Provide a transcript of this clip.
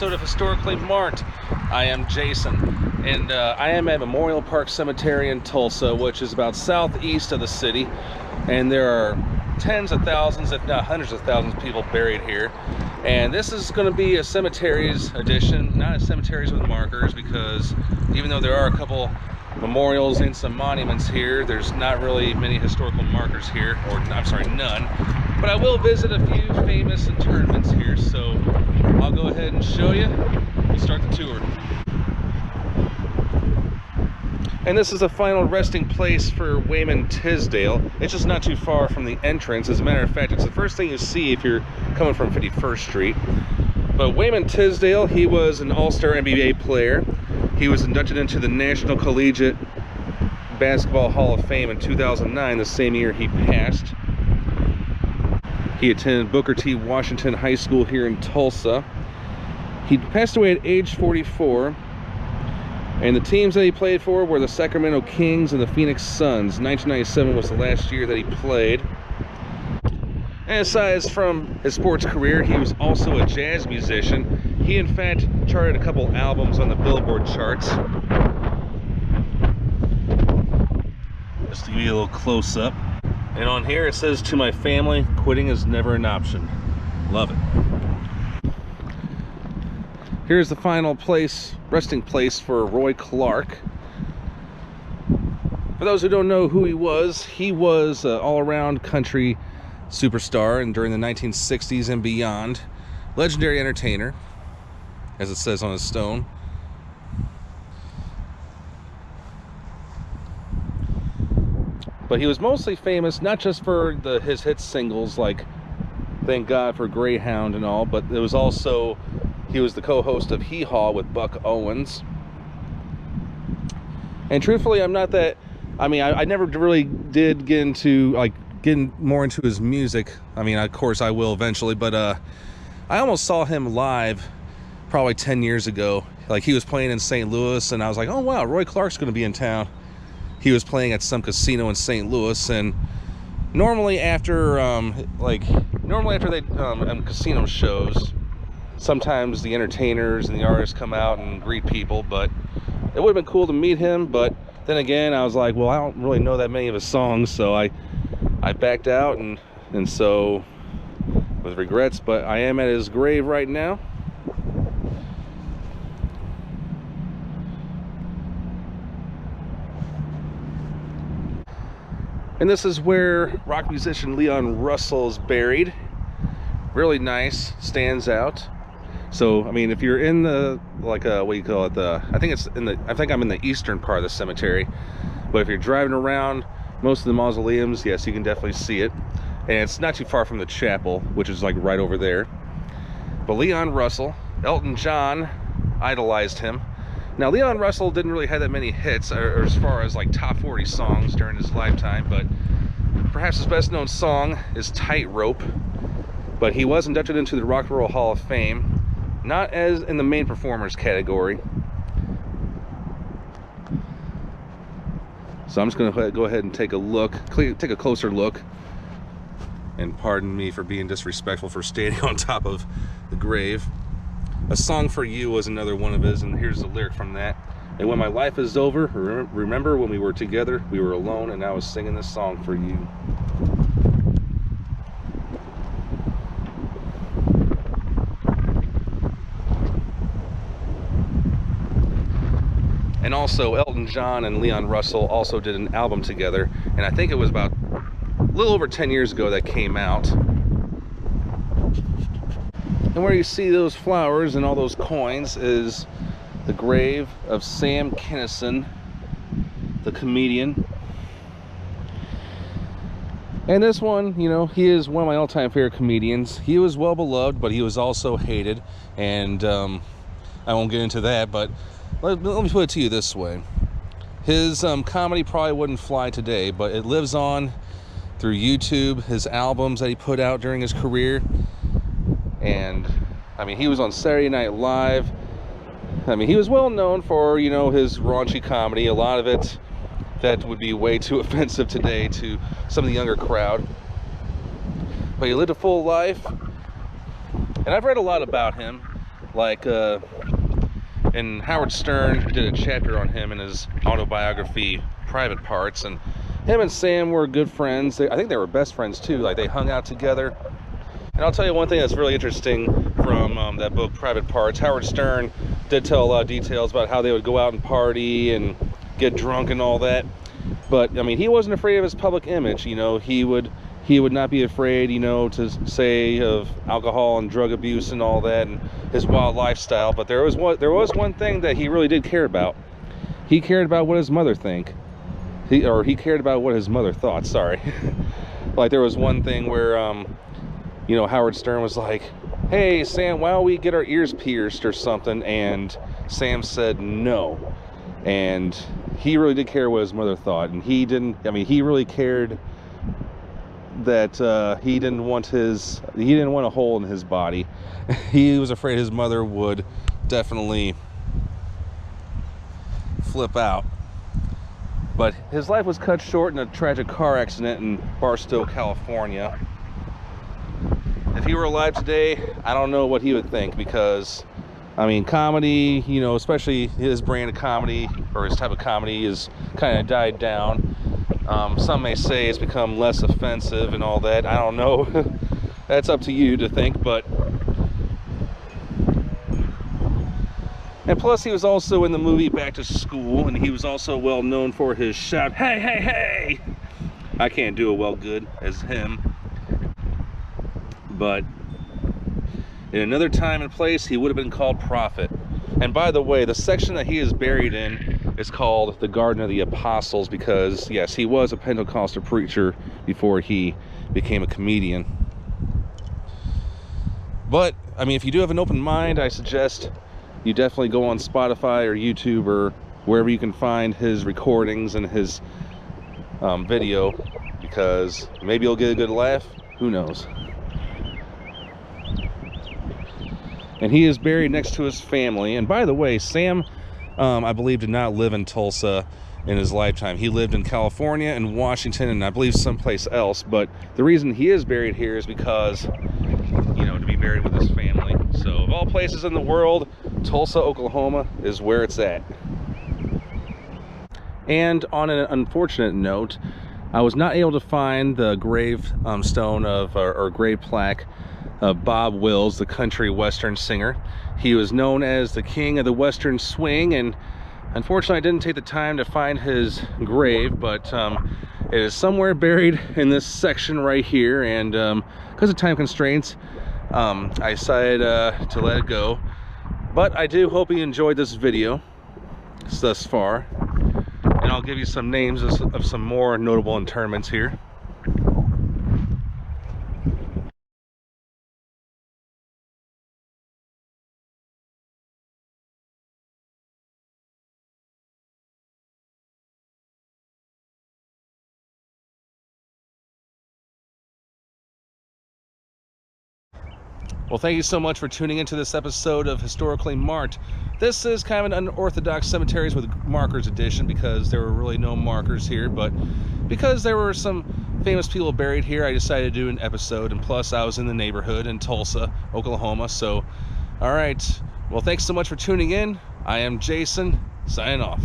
episode of Historically Marked. I am Jason, and I am at Memorial Park Cemetery in Tulsa, which is about southeast of the city, and there are tens of thousands, if not hundreds of thousands of people buried here. And this is going to be a cemeteries edition, not a cemeteries with markers, because even though there are a couple memorials and some monuments here, there's not really many historical markers here, or I'm sorry, none. But I will visit a few famous interments here, so I'll go ahead and show you. We'll start the tour. And this is the final resting place for Wayman Tisdale. It's just not too far from the entrance. As a matter of fact, it's the first thing you see if you're coming from 51st Street. But Wayman Tisdale, he was an all-star NBA player. He was inducted into the National Collegiate Basketball Hall of Fame in 2009, the same year he passed. He attended Booker T. Washington High School here in Tulsa. He passed away at age 44. And the teams that he played for were the Sacramento Kings and the Phoenix Suns. 1997 was the last year that he played. And aside from his sports career, he was also a jazz musician. He, in fact, charted a couple albums on the Billboard charts. Just to give you a little close-up. And on here it says, "To my family, quitting is never an option." Love it. Here's the final resting place for Roy Clark. For those who don't know who he was an all-around country superstar, and during the 1960s and beyond, legendary entertainer, as it says on his stone. But he was mostly famous not just for his hit singles like "Thank God for Greyhound" and all, but it was also, he was the co-host of Hee Haw with Buck Owens. And truthfully, I never really did get into, getting more into his music. I mean, of course I will eventually, but I almost saw him live probably 10 years ago. Like, he was playing in St. Louis, and I was like, oh wow, Roy Clark's going to be in town. He was playing at some casino in St. Louis, and normally after casino shows, sometimes the entertainers and the artists come out and greet people, but it would have been cool to meet him. But then again, I was like, well, I don't really know that many of his songs, so I backed out, and so with regrets. But I am at his grave right now. And this is where rock musician Leon Russell is buried. Really nice, stands out. So, I mean, if you're in the, what do you call it? I think I'm in the eastern part of the cemetery. But if you're driving around most of the mausoleums, yes, you can definitely see it. And it's not too far from the chapel, which is like right over there. But Leon Russell, Elton John idolized him. Now, Leon Russell didn't really have that many hits, or as far as like top 40 songs during his lifetime, but perhaps his best known song is "Tightrope." But he was inducted into the Rock and Roll Hall of Fame, not as in the main performers category. So I'm just going to go ahead and take a closer look. And pardon me for being disrespectful for standing on top of the grave. "A Song for You" was another one of his, and here's the lyric from that. "And when my life is over, remember when we were together, we were alone, and I was singing this song for you." And also, Elton John and Leon Russell also did an album together, and I think it was about a little over 10 years ago that came out. And where you see those flowers and all those coins is the grave of Sam Kinison, the comedian. And this one, you know, he is one of my all-time favorite comedians. He was well beloved, but he was also hated, and I won't get into that, but let me put it to you this way. His comedy probably wouldn't fly today, but it lives on through YouTube, his albums that he put out during his career. And I mean, he was on Saturday Night Live. I mean, he was well known for, you know, his raunchy comedy. A lot of it that would be way too offensive today to some of the younger crowd. But he lived a full life. And I've read a lot about him. Like, and Howard Stern did a chapter on him in his autobiography, Private Parts, and him and Sam were good friends. I think they were best friends too. Like, they hung out together. And I'll tell you one thing that's really interesting from that book, Private Parts. Howard Stern did tell a lot of details about how they would go out and party and get drunk and all that. But I mean, he wasn't afraid of his public image. You know, he would not be afraid, you know, to say of alcohol and drug abuse and all that, and his wild lifestyle. But there was one thing that he really did care about. He cared about what his mother he cared about what his mother thought. Sorry. Like, there was one thing where you know, Howard Stern was like, "Hey Sam, why don't we get our ears pierced or something?" And Sam said no. And he really did care what his mother thought, and he really cared that he didn't want a hole in his body. He was afraid his mother would definitely flip out. But his life was cut short in a tragic car accident in Barstow, California. If he were alive today, I don't know what he would think, because I mean, comedy, you know, especially his brand of comedy, or his type of comedy, is kind of died down. Some may say it's become less offensive and all that. I don't know. That's up to you to think. But, and plus, he was also in the movie Back to School, and he was also well known for his shout, "Hey, hey, hey!" I can't do it well good as him. But in another time and place, he would have been called Prophet. And by the way, the section that he is buried in is called the Garden of the Apostles, because yes, he was a Pentecostal preacher before he became a comedian. But I mean, if you do have an open mind, I suggest you definitely go on Spotify or YouTube or wherever you can find his recordings and his video, because maybe you'll get a good laugh. Who knows? And he is buried next to his family. And by the way, Sam, I believe, did not live in Tulsa in his lifetime. He lived in California and Washington, and I believe someplace else. But the reason he is buried here is because, you know, to be buried with his family. So of all places in the world, Tulsa, Oklahoma is where it's at. And on an unfortunate note, I was not able to find the grave stone of, or grave plaque of Bob Wills, the country western singer. He was known as the king of the western swing, and unfortunately I didn't take the time to find his grave, but it is somewhere buried in this section right here, and because of time constraints, I decided to let it go. But I do hope you enjoyed this video thus far, and I'll give you some names of some more notable interments here. Well, thank you so much for tuning into this episode of Historically Marked. This is kind of an unorthodox cemeteries with markers edition, because there were really no markers here, but because there were some famous people buried here, I decided to do an episode, and plus I was in the neighborhood in Tulsa, Oklahoma. So, all right. Well, thanks so much for tuning in. I am Jason, signing off.